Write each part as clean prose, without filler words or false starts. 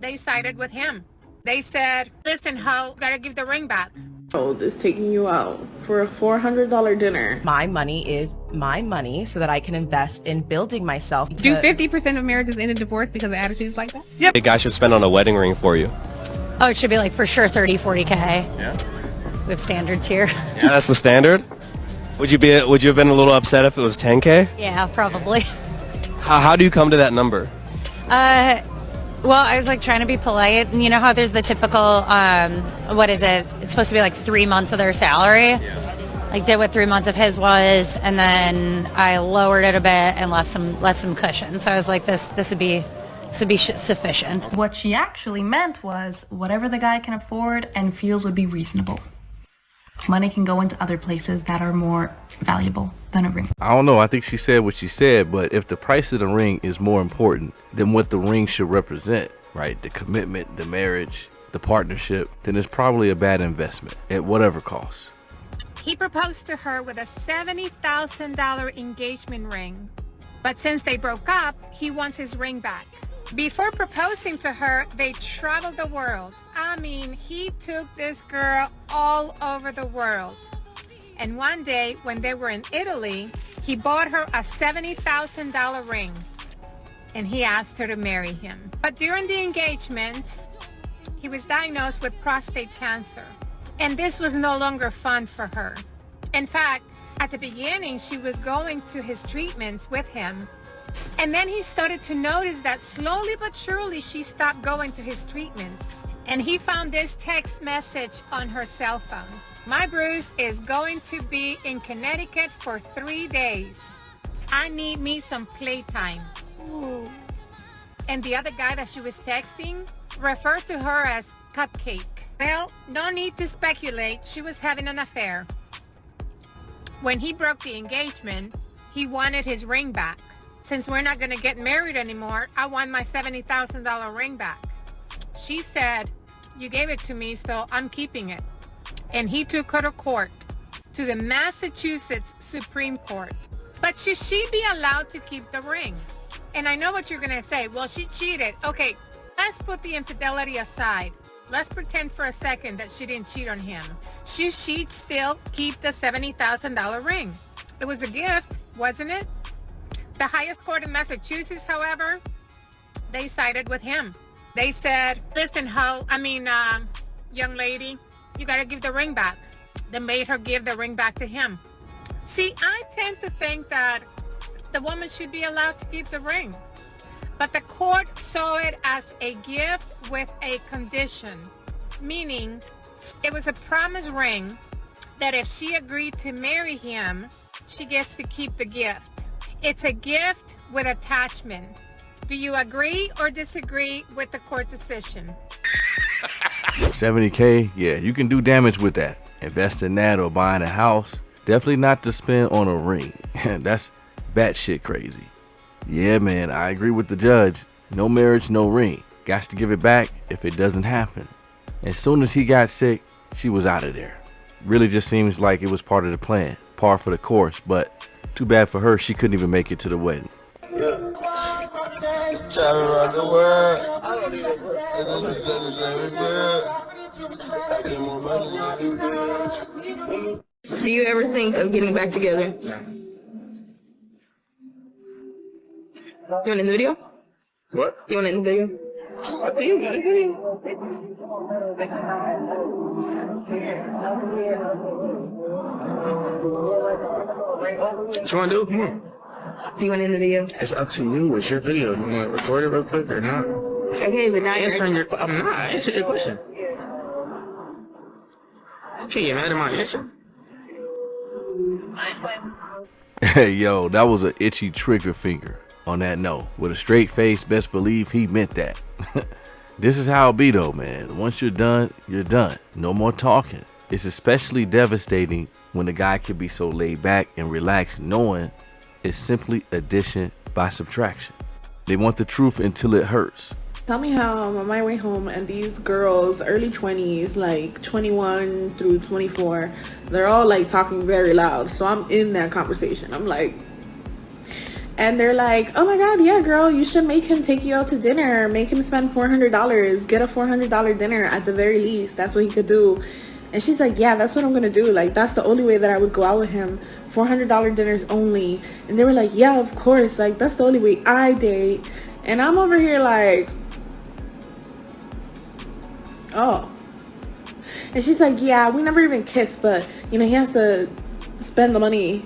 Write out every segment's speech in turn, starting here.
they sided with him. They said, listen, ho, gotta give the ring back. Oh, this taking you out for a $400 dinner. My money is my money so that I can invest in building myself. Do 50% of marriages end in divorce because of attitudes like that? Yep. A guy should spend on a wedding ring for you. Oh, it should be like for sure 30, 40K. Yeah. We have standards here. Yeah, that's the standard. Would you have been a little upset if it was 10K? Yeah, probably. How do you come to that number? Well, I was like trying to be polite, and you know how there's the typical, what is it? It's supposed to be like 3 months of their salary. Yeah. Like did what 3 months of his was, and then I lowered it a bit and left some cushion. So I was like, this would be sufficient. What she actually meant was whatever the guy can afford and feels would be reasonable. Money can go into other places that are more valuable than a ring. I don't know. I think she said what she said, but if the price of the ring is more important than what the ring should represent, right? The commitment, the marriage, the partnership, then it's probably a bad investment at whatever cost. He proposed to her with a $70,000 engagement ring. But since they broke up, he wants his ring back. Before proposing to her, they traveled the world. I mean, he took this girl all over the world. And one day, when they were in Italy, he bought her a $70,000 ring. And he asked her to marry him. But during the engagement, he was diagnosed with prostate cancer. And this was no longer fun for her. In fact, at the beginning, she was going to his treatments with him. And then he started to notice that slowly but surely she stopped going to his treatments. And he found this text message on her cell phone. My Bruce is going to be in Connecticut for 3 days. I need me some playtime. Ooh. And the other guy that she was texting referred to her as Cupcake. Well, no need to speculate. She was having an affair. When he broke the engagement, he wanted his ring back. Since we're not going to get married anymore, I want my $70,000 ring back. She said, you gave it to me, so I'm keeping it. And he took her to court, to the Massachusetts Supreme Court. But should she be allowed to keep the ring? And I know what you're going to say. Well, she cheated. Okay, let's put the infidelity aside. Let's pretend for a second that she didn't cheat on him. Should she still keep the $70,000 ring? It was a gift, wasn't it? The highest court in Massachusetts, however, they sided with him. They said, listen, young lady, you got to give the ring back. They made her give the ring back to him. See, I tend to think that the woman should be allowed to keep the ring. But the court saw it as a gift with a condition, meaning it was a promise ring that if she agreed to marry him, she gets to keep the gift. It's a gift with attachment. Do you agree or disagree with the court decision? 70K, yeah, you can do damage with that. Invest in that or buying a house. Definitely not to spend on a ring. That's batshit crazy. Yeah, man, I agree with the judge. No marriage, no ring. Got to give it back if it doesn't happen. As soon as he got sick, she was out of there. Really just seems like it was part of the plan, par for the course, but too bad for her, she couldn't even make it to the wedding. Do you ever think of getting back together? You want in the video? What? Do you want in the video? What you want to do? Come on. Do you want in the video? It's up to you. It's your video. You want to record it real quick or not? Okay, but now Answering your I'm not. I answered your question. Hey, you mad at my answer? Hey, yo, that was an itchy trigger finger on that no. With a straight face, best believe he meant that. This is how it be though, man. Once you're done, you're done. No more talking. It's especially devastating when the guy can be so laid back and relaxed knowing it's simply addition by subtraction. They want the truth until it hurts. Tell me how I'm on my way home and these girls, early 20s, like 21 through 24, they're all like talking very loud. So I'm in that conversation. I'm like, And they're like, oh my God, yeah, girl, you should make him take you out to dinner. Make him spend $400. Get a $400 dinner at the very least. That's what he could do. And she's like, yeah, that's what I'm going to do. Like, that's the only way that I would go out with him. $400 dinners only. And they were like, yeah, of course. Like, that's the only way I date. And I'm over here like, oh. And she's like, yeah, we never even kissed, but, you know, he has to spend the money.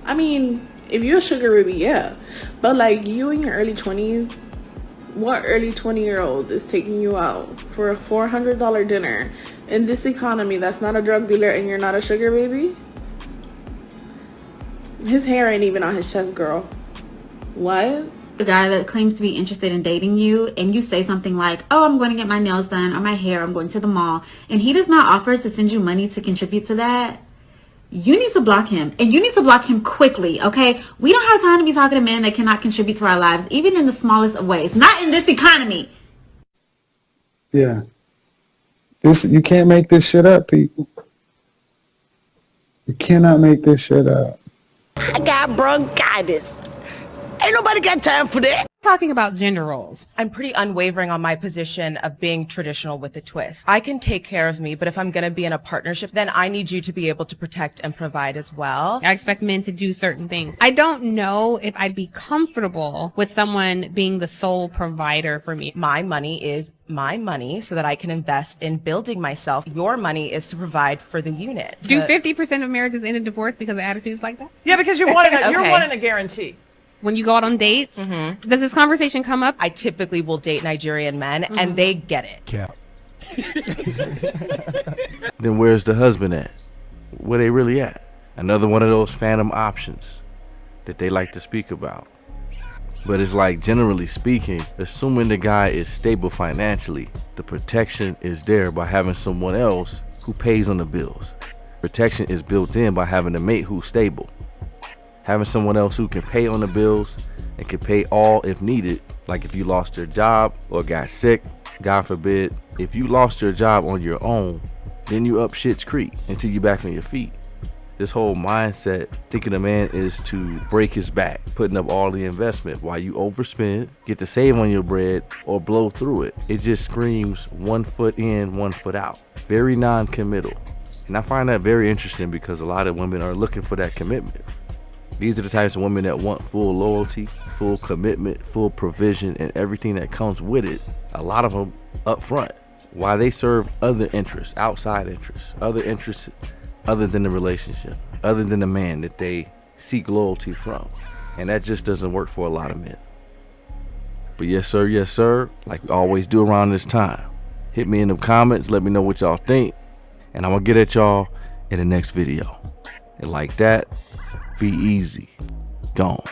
I mean, if you're a sugar baby, yeah. But, like, you in your early 20s, what early 20-year-old is taking you out for a $400 dinner in this economy that's not a drug dealer and you're not a sugar baby? His hair ain't even on his chest, girl. What? A guy that claims to be interested in dating you, and you say something like, oh, I'm going to get my nails done or my hair, I'm going to the mall, and he does not offer to send you money to contribute to that, you need to block him, and you need to block him quickly, okay? We don't have time to be talking to men that cannot contribute to our lives, even in the smallest of ways. Not in this economy. Yeah. You can't make this shit up, people. You cannot make this shit up. I got bronchitis. Ain't nobody got time for that. Talking about gender roles. I'm pretty unwavering on my position of being traditional with a twist. I can take care of me, but if I'm going to be in a partnership, then I need you to be able to protect and provide as well. I expect men to do certain things. I don't know if I'd be comfortable with someone being the sole provider for me. My money is my money so that I can invest in building myself. Your money is to provide for the unit. Do 50% of marriages end in divorce because of attitudes like that? Yeah, because you're wanting you're wanting a guarantee. When you go out on dates, does this conversation come up? I typically will date Nigerian men, and they get it. Cap. Then where's the husband at? Where they really at? Another one of those phantom options that they like to speak about. But it's like, generally speaking, assuming the guy is stable financially, the protection is there by having someone else who pays on the bills. Protection is built in by having a mate who's stable. Having someone else who can pay on the bills and can pay all if needed, like if you lost your job or got sick, God forbid. If you lost your job on your own, then you up shit's creek until you back on your feet. This whole mindset, thinking a man is to break his back, putting up all the investment while you overspend, get to save on your bread, or blow through it. It just screams 1 foot in, 1 foot out. Very non-committal. And I find that very interesting because a lot of women are looking for that commitment. These are the types of women that want full loyalty, full commitment, full provision, and everything that comes with it. A lot of them up front. While they serve other interests, outside interests, other interests other than the relationship, other than the man that they seek loyalty from. And that just doesn't work for a lot of men. But yes, sir, like we always do around this time. Hit me in the comments, let me know what y'all think, and I'm gonna get at y'all in the next video. And like that, be easy. Gone.